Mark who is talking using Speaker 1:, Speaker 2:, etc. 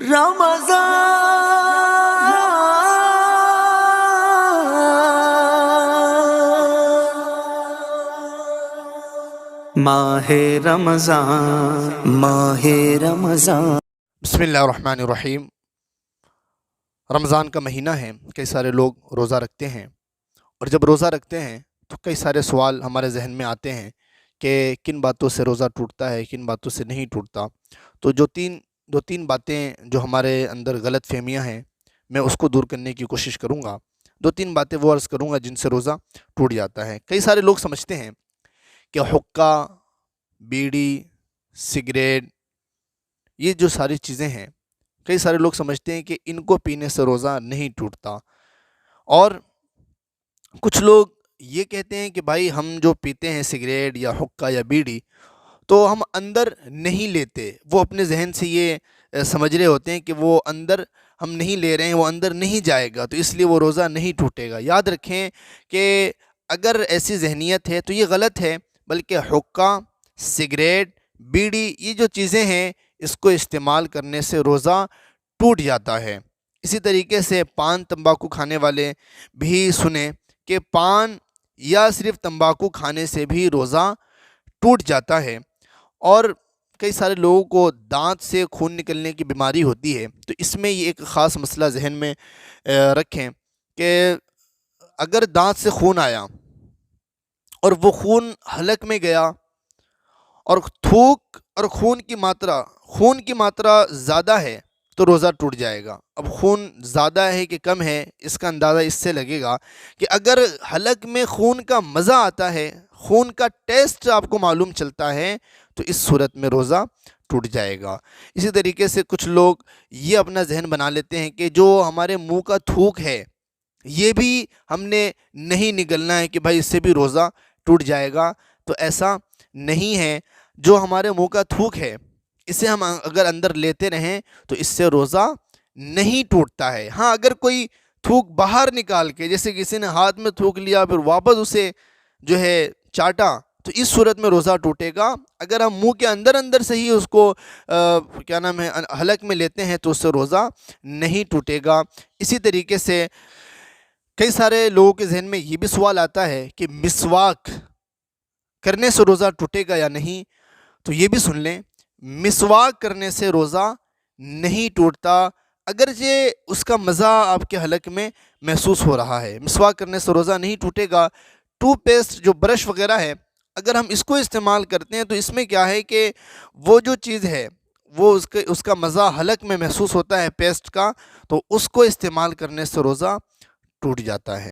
Speaker 1: ماہ رمضان
Speaker 2: بسم اللہ الرحمن الرحیم۔ رمضان کا مہینہ ہے، کئی سارے لوگ روزہ رکھتے ہیں، اور جب روزہ رکھتے ہیں تو کئی سارے سوال ہمارے ذہن میں آتے ہیں کہ کن باتوں سے روزہ ٹوٹتا ہے، کن باتوں سے نہیں ٹوٹتا۔ تو دو تین باتیں جو ہمارے اندر غلط فہمیاں ہیں، میں اس کو دور کرنے کی کوشش کروں گا۔ دو تین باتیں وہ عرض کروں گا جن سے روزہ ٹوٹ جاتا ہے۔ کئی سارے لوگ سمجھتے ہیں کہ حقہ، بیڑی، سگریٹ، یہ جو ساری چیزیں ہیں، کئی سارے لوگ سمجھتے ہیں کہ ان کو پینے سے روزہ نہیں ٹوٹتا، اور کچھ لوگ یہ کہتے ہیں کہ بھائی ہم جو پیتے ہیں سگریٹ یا حقہ یا بیڑی، تو ہم اندر نہیں لیتے۔ وہ اپنے ذہن سے یہ سمجھ رہے ہوتے ہیں کہ وہ اندر ہم نہیں لے رہے ہیں، وہ اندر نہیں جائے گا، تو اس لیے وہ روزہ نہیں ٹوٹے گا۔ یاد رکھیں کہ اگر ایسی ذہنیت ہے تو یہ غلط ہے، بلکہ حقہ، سگریٹ، بیڑی، یہ جو چیزیں ہیں، اس کو استعمال کرنے سے روزہ ٹوٹ جاتا ہے۔ اسی طریقے سے پان تمباکو کھانے والے بھی سنیں کہ پان یا صرف تمباکو کھانے سے بھی روزہ ٹوٹ جاتا ہے۔ اور کئی سارے لوگوں کو دانت سے خون نکلنے کی بیماری ہوتی ہے، تو اس میں یہ ایک خاص مسئلہ ذہن میں رکھیں کہ اگر دانت سے خون آیا اور وہ خون حلق میں گیا، اور تھوک اور خون کی ماترا زیادہ ہے تو روزہ ٹوٹ جائے گا۔ اب خون زیادہ ہے کہ کم ہے، اس کا اندازہ اس سے لگے گا کہ اگر حلق میں خون کا مزہ آتا ہے، خون کا ٹیسٹ آپ کو معلوم چلتا ہے، تو اس صورت میں روزہ ٹوٹ جائے گا۔ اسی طریقے سے کچھ لوگ یہ اپنا ذہن بنا لیتے ہیں کہ جو ہمارے منہ کا تھوک ہے، یہ بھی ہم نے نہیں نگلنا ہے کہ بھائی اس سے بھی روزہ ٹوٹ جائے گا۔ تو ایسا نہیں ہے۔ جو ہمارے منہ کا تھوک ہے، اسے ہم اگر اندر لیتے رہیں تو اس سے روزہ نہیں ٹوٹتا ہے۔ ہاں، اگر کوئی تھوک باہر نکال کے، جیسے کسی نے ہاتھ میں تھوک لیا پھر واپس اسے جو ہے چاٹا، تو اس صورت میں روزہ ٹوٹے گا۔ اگر ہم منہ کے اندر سے ہی اس کو حلق میں لیتے ہیں تو اس سے روزہ نہیں ٹوٹے گا۔ اسی طریقے سے کئی سارے لوگوں کے ذہن میں یہ بھی سوال آتا ہے کہ مسواک کرنے سے روزہ ٹوٹے گا یا نہیں، تو یہ بھی سن لیں، مسواک کرنے سے روزہ نہیں ٹوٹتا، اگرچہ اس کا مزہ آپ کے حلق میں محسوس ہو رہا ہے۔ مسواک کرنے سے روزہ نہیں ٹوٹے گا۔ ٹوتھ پیسٹ جو برش وغیرہ ہے، اگر ہم اس کو استعمال کرتے ہیں تو اس میں کیا ہے کہ وہ جو چیز ہے، وہ اس کا مزہ حلق میں محسوس ہوتا ہے پیسٹ کا، تو اس کو استعمال کرنے سے روزہ ٹوٹ جاتا ہے۔